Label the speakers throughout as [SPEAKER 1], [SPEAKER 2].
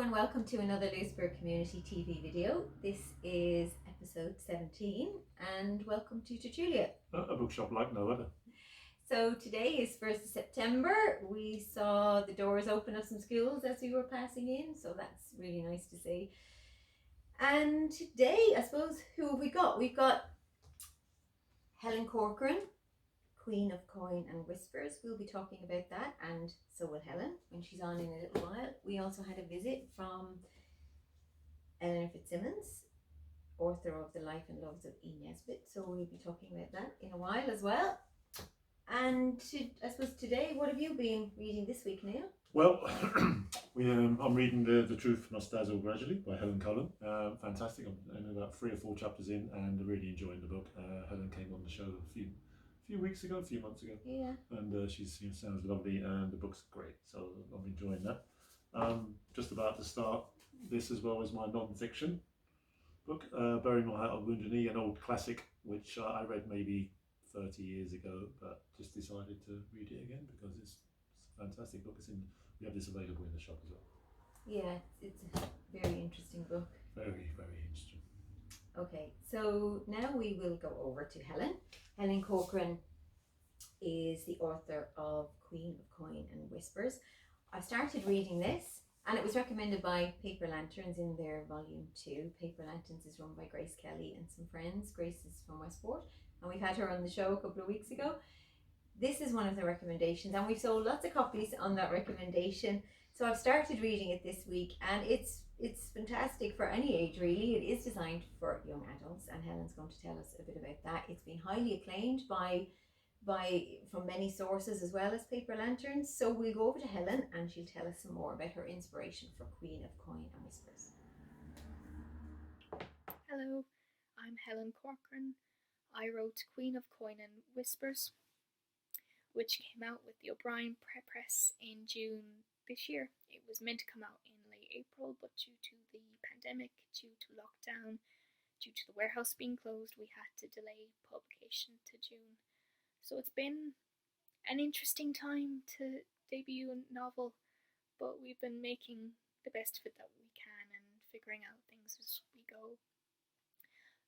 [SPEAKER 1] and welcome to another Lewisburg Community TV video. This is episode 17 and welcome to Tertulia.
[SPEAKER 2] A bookshop like no other.
[SPEAKER 1] So today is 1st of September. We saw the doors open of some schools as we were passing in, so that's really nice to see. And today, I suppose, who have we got? We've got Helen Corcoran, Queen of Coin and Whispers. We'll be talking about that, and so will Helen when she's on in a little while. We also had a visit from Eleanor Fitzsimons, author of The Life and Loves of Nesbitt. So we'll be talking about that in a while as well. And I suppose today, what have you been reading this week, Neil?
[SPEAKER 2] Well, I'm reading The Truth Must Dazzle Gradually by Helen Corcoran. Fantastic. I'm about 3 or 4 chapters in and really enjoying the book. Helen came on the show a few months ago.
[SPEAKER 1] Yeah.
[SPEAKER 2] And she sounds lovely and the book's great. So I'm enjoying that. Just about to start this as well as my non-fiction book, Burying My Heart on Wounded Knee, an old classic which I read maybe 30 years ago, but just decided to read it again because it's a fantastic book. We have this available in the shop as well.
[SPEAKER 1] Yeah, it's a very interesting book.
[SPEAKER 2] Very, very interesting.
[SPEAKER 1] Okay, so now we will go over to Helen. Helen Corcoran is the author of Queen of Coin and Whispers. I started reading this and it was recommended by Paper Lanterns in their volume 2. Paper Lanterns is run by Grace Kelly and some friends. Grace is from Westport and we've had her on the show a couple of weeks ago. This is one of the recommendations and we've sold lots of copies on that recommendation. So I've started reading it this week and it's fantastic for any age really. It is designed for young adults and Helen's going to tell us a bit about that. It's been highly acclaimed from many sources as well as Paper Lanterns. So we'll go over to Helen and she'll tell us some more about her inspiration for Queen of Coin and Whispers.
[SPEAKER 3] Hello, I'm Helen Corcoran. I wrote Queen of Coin and Whispers, which came out with the O'Brien Press in June this year. It was meant to come out in late April, but due to the pandemic, due to lockdown, due to the warehouse being closed, we had to delay publication to June. So it's been an interesting time to debut a novel, but we've been making the best of it that we can and figuring out things as we go.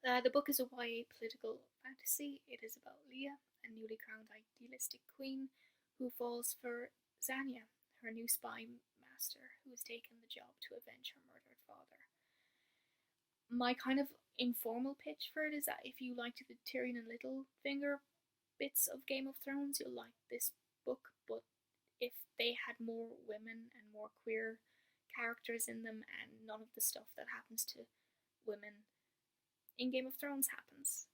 [SPEAKER 3] The book is a YA political fantasy. It is about Leah, a newly crowned idealistic queen who falls for Zania, her new spy master who has taken the job to avenge her murdered father. My kind of informal pitch for it is that if you liked the Tyrion and Littlefinger bits of Game of Thrones, you'll like this book, but if they had more women and more queer characters in them and none of the stuff that happens to women in Game of Thrones happens.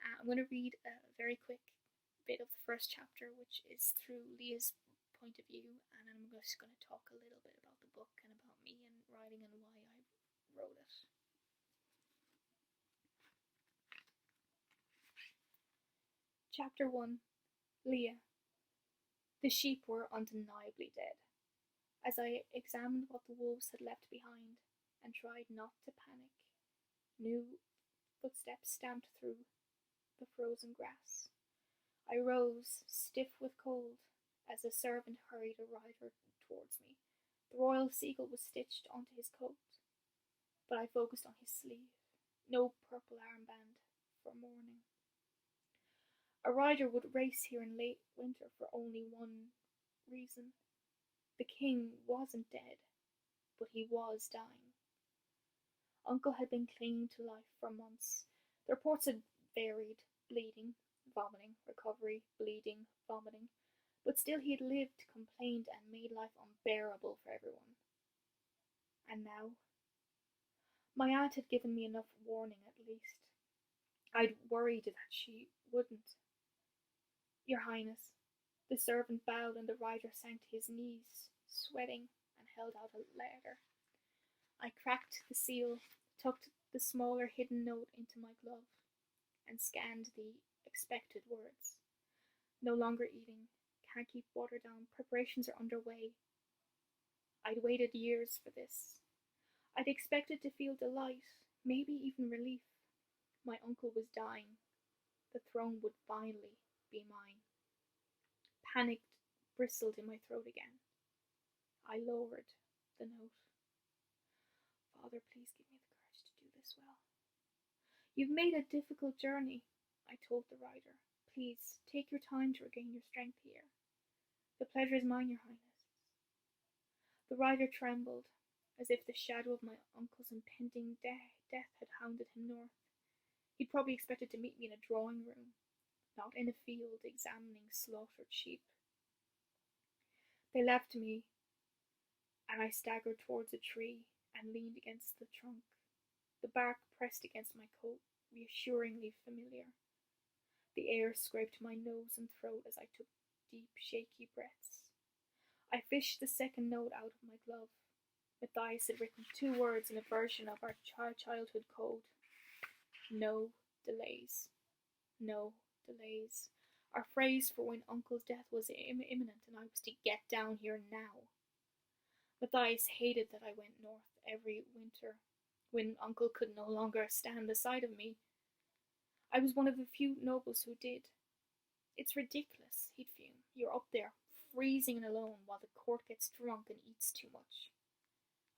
[SPEAKER 3] I'm going to read a very quick bit of the first chapter, which is through Leah's point of view, and I'm just going to talk a little bit about the book and about me and writing and why I wrote it. Chapter 1. Leah. The sheep were undeniably dead. As I examined what the wolves had left behind and tried not to panic, new footsteps stamped through the frozen grass. I rose, stiff with cold, as a servant hurried a rider towards me. The royal seagull was stitched onto his coat, but I focused on his sleeve. No purple armband for mourning. A rider would race here in late winter for only one reason. The king wasn't dead, but he was dying. Uncle had been clinging to life for months. The reports had varied: bleeding, vomiting, recovery, bleeding, vomiting. But still he had lived, complained, and made life unbearable for everyone. And now? My aunt had given me enough warning, at least. I'd worried that she wouldn't. Your Highness. The servant bowed and the rider sank to his knees, sweating, and held out a letter. I cracked the seal, tucked the smaller hidden note into my glove, and scanned the expected words. No longer eating, can't keep water down, preparations are underway. I'd waited years for this. I'd expected to feel delight, maybe even relief. My uncle was dying. The throne would finally be mine. Panic bristled in my throat again. I lowered the note. Father, please give me the courage to do this well. You've made a difficult journey, I told the rider. Please, take your time to regain your strength here. The pleasure is mine, your highness. The rider trembled, as if the shadow of my uncle's impending death had hounded him north. He'd probably expected to meet me in a drawing room, not in a field examining slaughtered sheep. They left me, and I staggered towards a tree and leaned against the trunk. The bark pressed against my coat, reassuringly familiar. The air scraped my nose and throat as I took deep, shaky breaths. I fished the second note out of my glove. Matthias had written 2 words in a version of our childhood code. No delays. No delays. Our phrase for when Uncle's death was imminent and I was to get down here now. Matthias hated that I went north every winter, when Uncle could no longer stand the sight of me. I was one of the few nobles who did. It's ridiculous, he'd fume. You're up there, freezing and alone, while the court gets drunk and eats too much.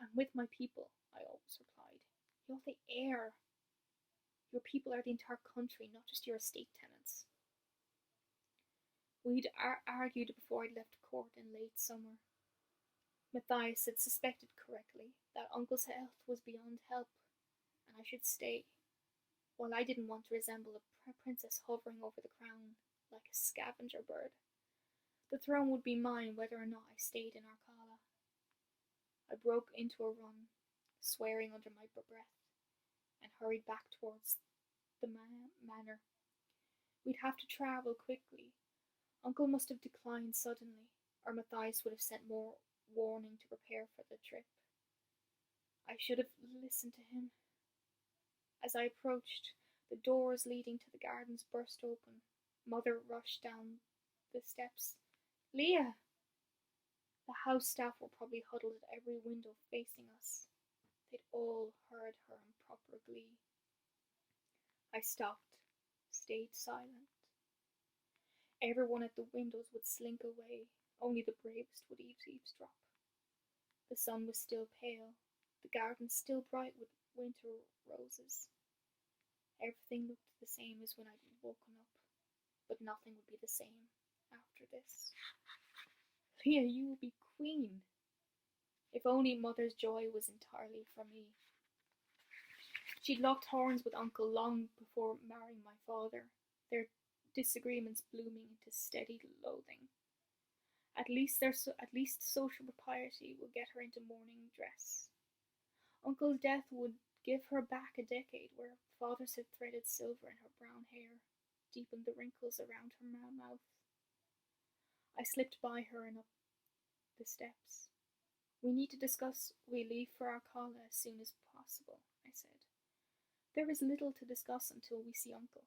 [SPEAKER 3] I'm with my people, I always replied. You're the heir. Your people are the entire country, not just your estate tenants. We'd argued before I'd left court in late summer. Matthias had suspected correctly that Uncle's health was beyond help, and I should stay, while I didn't want to resemble a princess hovering over the crown like a scavenger bird. The throne would be mine whether or not I stayed in Arcala. I broke into a run, swearing under my breath, and hurried back towards the manor. We'd have to travel quickly. Uncle must have declined suddenly, or Matthias would have sent more warning to prepare for the trip. I should have listened to him. As I approached, the doors leading to the gardens burst open. Mother rushed down the steps. Leah! The house staff were probably huddled at every window facing us. They'd all heard her in proper glee. I stopped, stayed silent. Everyone at the windows would slink away. Only the bravest would eavesdrop. The sun was still pale, the garden still bright with winter roses. Everything looked the same as when I'd woken up, but nothing would be the same after this. Leah, you will be queen. If only Mother's joy was entirely for me. She'd locked horns with Uncle long before marrying my father, their disagreements blooming into steady loathing. At least social propriety would get her into morning dress. Uncle's death would give her back a decade where fathers had threaded silver in her brown hair, deepened the wrinkles around her mouth. I slipped by her and up the steps. We need to discuss we leave for Arcala as soon as possible, I said. There is little to discuss until we see Uncle.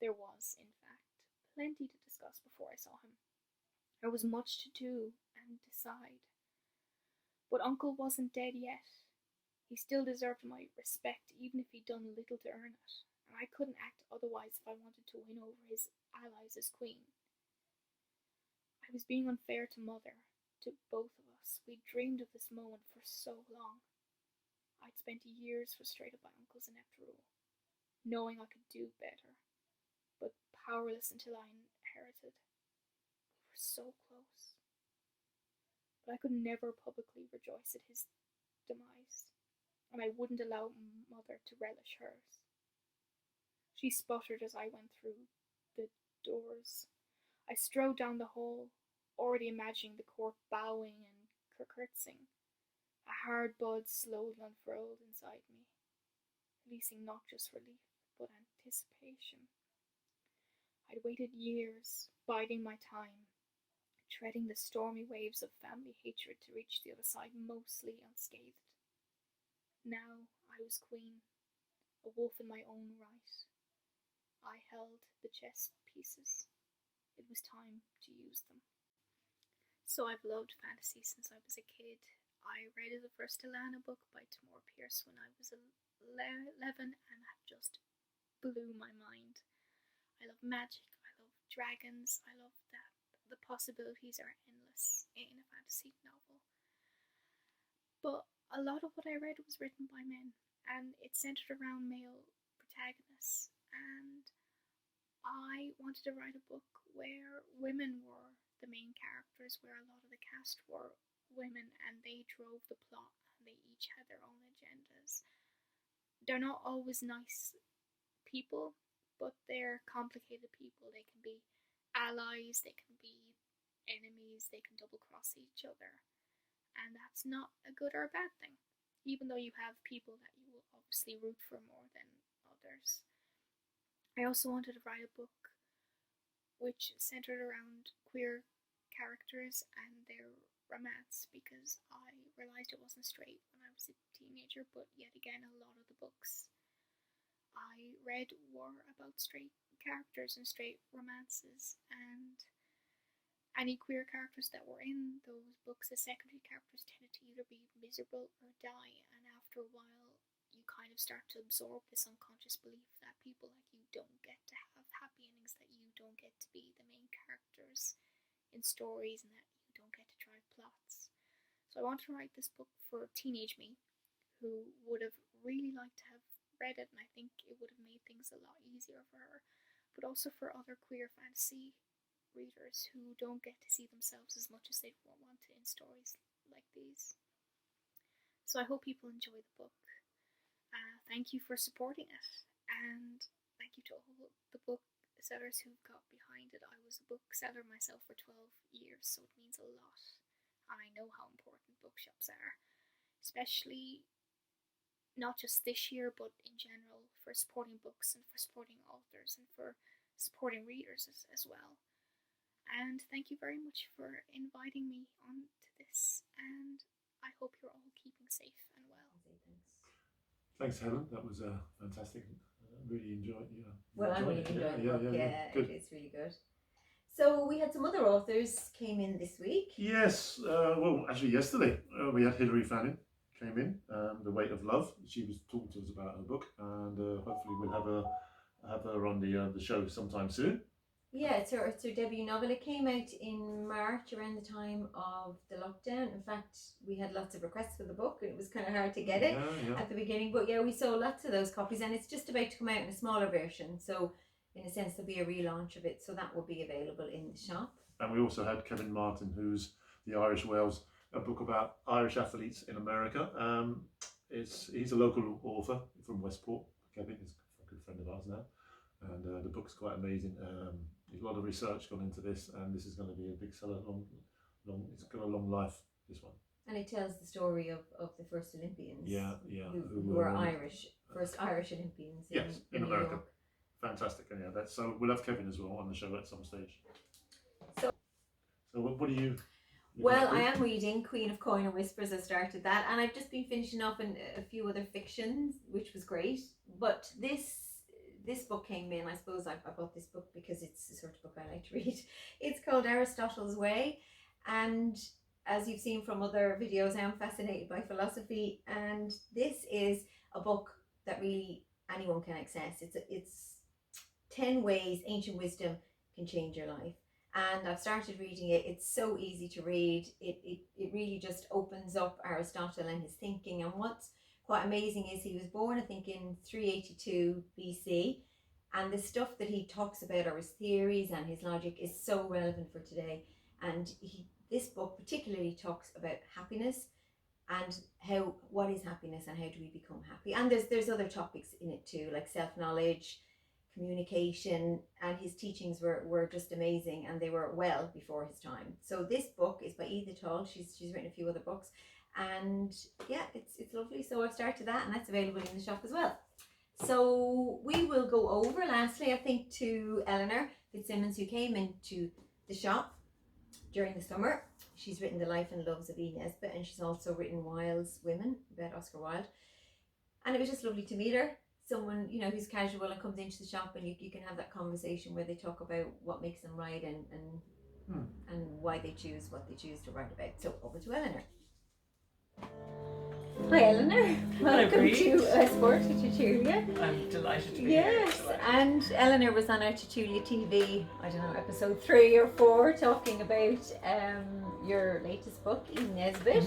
[SPEAKER 3] There was, in fact, plenty to discuss before I saw him. There was much to do and decide. But Uncle wasn't dead yet. He still deserved my respect, even if he'd done little to earn it, and I couldn't act otherwise if I wanted to win over his allies as queen. I was being unfair to Mother, to both of us. We'd dreamed of this moment for so long. I'd spent years frustrated by Uncle's inept rule, knowing I could do better, but powerless until I inherited. We were so close. But I could never publicly rejoice at his demise, and I wouldn't allow Mother to relish hers. She sputtered as I went through the doors. I strode down the hall, already imagining the court bowing and curtsying. A hard bud slowly unfurled inside me, releasing not just relief, but anticipation. I'd waited years, biding my time, treading the stormy waves of family hatred to reach the other side mostly unscathed. Now I was queen, a wolf in my own right. I held the chess pieces. It was time to use them. So I've loved fantasy since I was a kid. I read the first Alana book by Tamora Pierce when I was 11 and that just blew my mind. I love magic, I love dragons, I love that the possibilities are endless in a fantasy novel. But a a lot of what I read was written by men, and it centered around male protagonists. And I wanted to write a book where women were the main characters, where a lot of the cast were women and they drove the plot and they each had their own agendas. They're not always nice people, but they're complicated people. They can be allies, they can be enemies, they can double cross each other. And that's not a good or a bad thing, even though you have people that you will obviously root for more than others. I also wanted to write a book which centered around queer characters and their romance, because I realised it wasn't straight when I was a teenager, but yet again a lot of the books I read were about straight characters and straight romances, and any queer characters that were in those books as secondary characters tended to either be miserable or die, and after a while you kind of start to absorb this unconscious belief that people like you don't get to have happy endings, that you don't get to be the main characters in stories, and that you don't get to drive plots. So I wanted to write this book for teenage me, who would have really liked to have read it, and I think it would have made things a lot easier for her, but also for other queer fantasy readers who don't get to see themselves as much as they want to in stories like these. So I hope people enjoy the book. Thank you for supporting it, and thank you to all the booksellers who got behind it. I was a bookseller myself for 12 years, so it means a lot, and I know how important bookshops are, especially not just this year, but in general, for supporting books and for supporting authors and for supporting readers as well. And thank you very much for inviting me on to this, and I hope you're all keeping safe and well.
[SPEAKER 2] Thanks, Helen. That was fantastic. Really enjoyed it.
[SPEAKER 1] Well, I really enjoyed the book. Yeah,
[SPEAKER 2] Good.
[SPEAKER 1] it is really good. So we had some other authors came in this week.
[SPEAKER 2] Yes. Well, actually, yesterday we had Hilary Fanning came in. The Weight of Love. She was talking to us about her book, and hopefully we'll have her on the show sometime soon.
[SPEAKER 1] Yeah, it's her debut novel. It came out in March, around the time of the lockdown. In fact, we had lots of requests for the book, and it was kind of hard to get it at the beginning. But yeah, we sold lots of those copies, and it's just about to come out in a smaller version. So in a sense, there'll be a relaunch of it. So that will be available in the shop.
[SPEAKER 2] And we also had Kevin Martin, who's the Irish Whales, a book about Irish athletes in America. He's a local author from Westport. Kevin is a good friend of ours now. And the book's quite amazing. There's a lot of research gone into this, and this is going to be a big seller. It's got a long life, this one.
[SPEAKER 1] And it tells the story of the first Olympians. Who were Irish, first Irish Olympians.
[SPEAKER 2] In America. York. Fantastic. And yeah, so we'll have Kevin as well on the show at some stage. So what do you?
[SPEAKER 1] Well, I am reading Queen of Coin and Whispers. I started that, and I've just been finishing off in a few other fictions, which was great. But this book came in. I suppose I bought this book because it's the sort of book I like to read. It's called Aristotle's Way, and as you've seen from other videos, I am fascinated by philosophy, and this is a book that really anyone can access. It's 10 ways ancient wisdom can change your life, and I've started reading it. It's so easy to read. It really just opens up Aristotle and his thinking. And what's quite amazing is he was born, I think, in 382 BC, and the stuff that he talks about, or his theories and his logic, is so relevant for today. And this book particularly talks about happiness and what is happiness and how do we become happy. And there's other topics in it too, like self-knowledge, communication, and his teachings were just amazing, and they were well before his time. So this book is by Edith Hall. She's written a few other books, and yeah, it's lovely. So I've started that, and that's available in the shop as well. So we will go over lastly, I think, to Eleanor Fitzsimons, who came into the shop during the summer. She's written The Life and Loves of E. Nesbitt, and she's also written Wilde's Women, about Oscar Wilde. And it was just lovely to meet her. Someone, who's casual and comes into the shop, and you can have that conversation where they talk about what makes them write and why they choose what they choose to write about. So over to Eleanor. Hi Eleanor, welcome
[SPEAKER 4] Brie.
[SPEAKER 1] to Sport with Tertulia.
[SPEAKER 4] I'm delighted to be
[SPEAKER 1] Yes,
[SPEAKER 4] here.
[SPEAKER 1] and Eleanor was on our Tertulia TV, I don't know, episode 3 or 4, talking about your latest book, Nesbitt.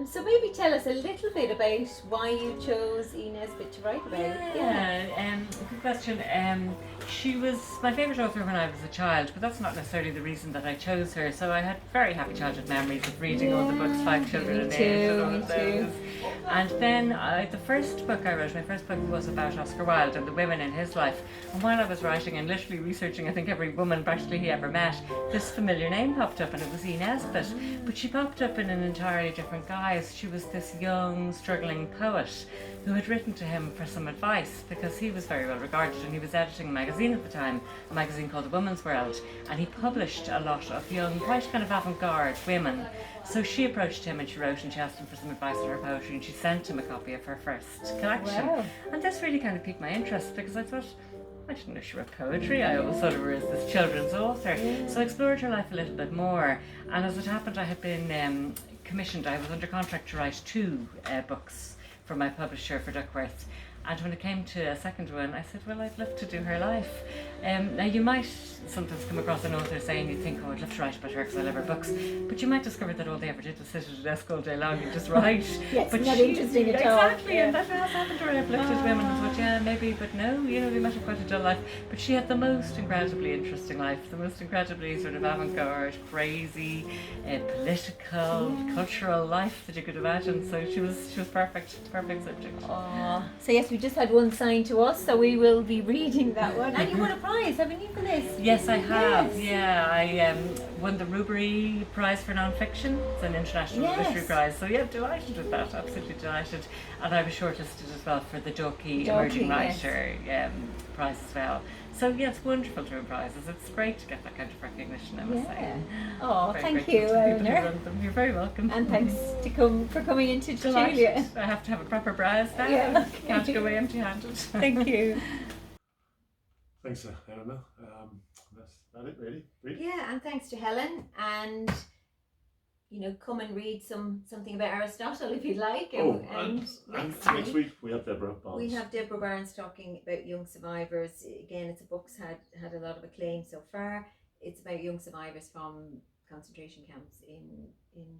[SPEAKER 1] So maybe tell us a little bit about why you chose Nesbitt to write about.
[SPEAKER 4] Good question. She was my favourite author when I was a child, but that's not necessarily the reason that I chose her. So I had very happy childhood memories of reading all the books, Five Children in Age and all of those. And then the first book I wrote, my first book was about Oscar Wilde and the women in his life. And while I was writing and literally researching, I think every woman practically he ever met, this familiar name popped up, and it was Nesbitt. But she popped up in an entirely different guise. She was this young, struggling poet who had written to him for some advice because he was very well regarded and he was editing a magazine at the time, a magazine called The Woman's World, and he published a lot of young, quite kind of avant-garde women. So she approached him and she wrote and she asked him for some advice on her poetry, and she sent him a copy of her first collection.
[SPEAKER 1] Wow.
[SPEAKER 4] And this really kind of piqued my interest because I thought, I didn't know she wrote poetry. I always thought of her as this children's author. So I explored her life a little bit more, and as it happened I had been commissioned, I was under contract to write 2 books for my publisher, for Duckworth. And when it came to a second one, I said, well, I'd love to do her life. Now, you might sometimes come across an author saying, you think, oh, I'd love to write about her because I love her books. But you might discover that all they ever did was sit at a desk all day long and just write.
[SPEAKER 1] Yes,
[SPEAKER 4] but
[SPEAKER 1] not interesting at all.
[SPEAKER 4] Exactly, yeah. And that has happened to her. I've looked at women and thought, yeah, maybe, but no, they might have quite a dull life. But she had the most incredibly interesting life, the most incredibly sort of avant-garde, crazy, political, cultural life that you could imagine. So she was perfect subject.
[SPEAKER 1] Aww. So yes, we just had one signed to us, so we will be reading that one. And you won a prize, haven't you, for this?
[SPEAKER 4] Yes, I have.
[SPEAKER 1] Yes.
[SPEAKER 4] Yeah, I won the Rubery Prize for Non-Fiction. It's an international literary prize. So yeah, delighted with that. Absolutely delighted. And I was shortlisted as well for the Jockey Emerging Writer prize as well. So yeah, it's wonderful to win prizes. It's great to get that kind of recognition, I must say.
[SPEAKER 1] Oh,
[SPEAKER 4] Very
[SPEAKER 1] thank
[SPEAKER 4] grateful
[SPEAKER 1] you,
[SPEAKER 4] to the people who
[SPEAKER 1] Eleanor.
[SPEAKER 4] run them. You're very welcome.
[SPEAKER 1] And thanks for coming into
[SPEAKER 4] Delighted.
[SPEAKER 1] Tertulia.
[SPEAKER 4] I have to have a proper prize now.
[SPEAKER 1] Yeah.
[SPEAKER 4] Can't go away empty-handed.
[SPEAKER 1] Thank you.
[SPEAKER 2] Thanks, Eleanor. That's about it, really. Brie?
[SPEAKER 1] Yeah, and thanks to Helen, and come and read something about Aristotle if you'd like.
[SPEAKER 2] And next week we have Deborah Barnes.
[SPEAKER 1] We have Deborah Barnes talking about young survivors. Again, it's a book's had a lot of acclaim so far. It's about young survivors from concentration camps in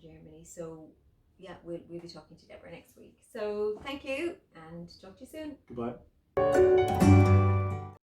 [SPEAKER 1] Germany. So yeah, we'll be talking to Deborah next week. So thank you, and talk to you soon.
[SPEAKER 2] Goodbye.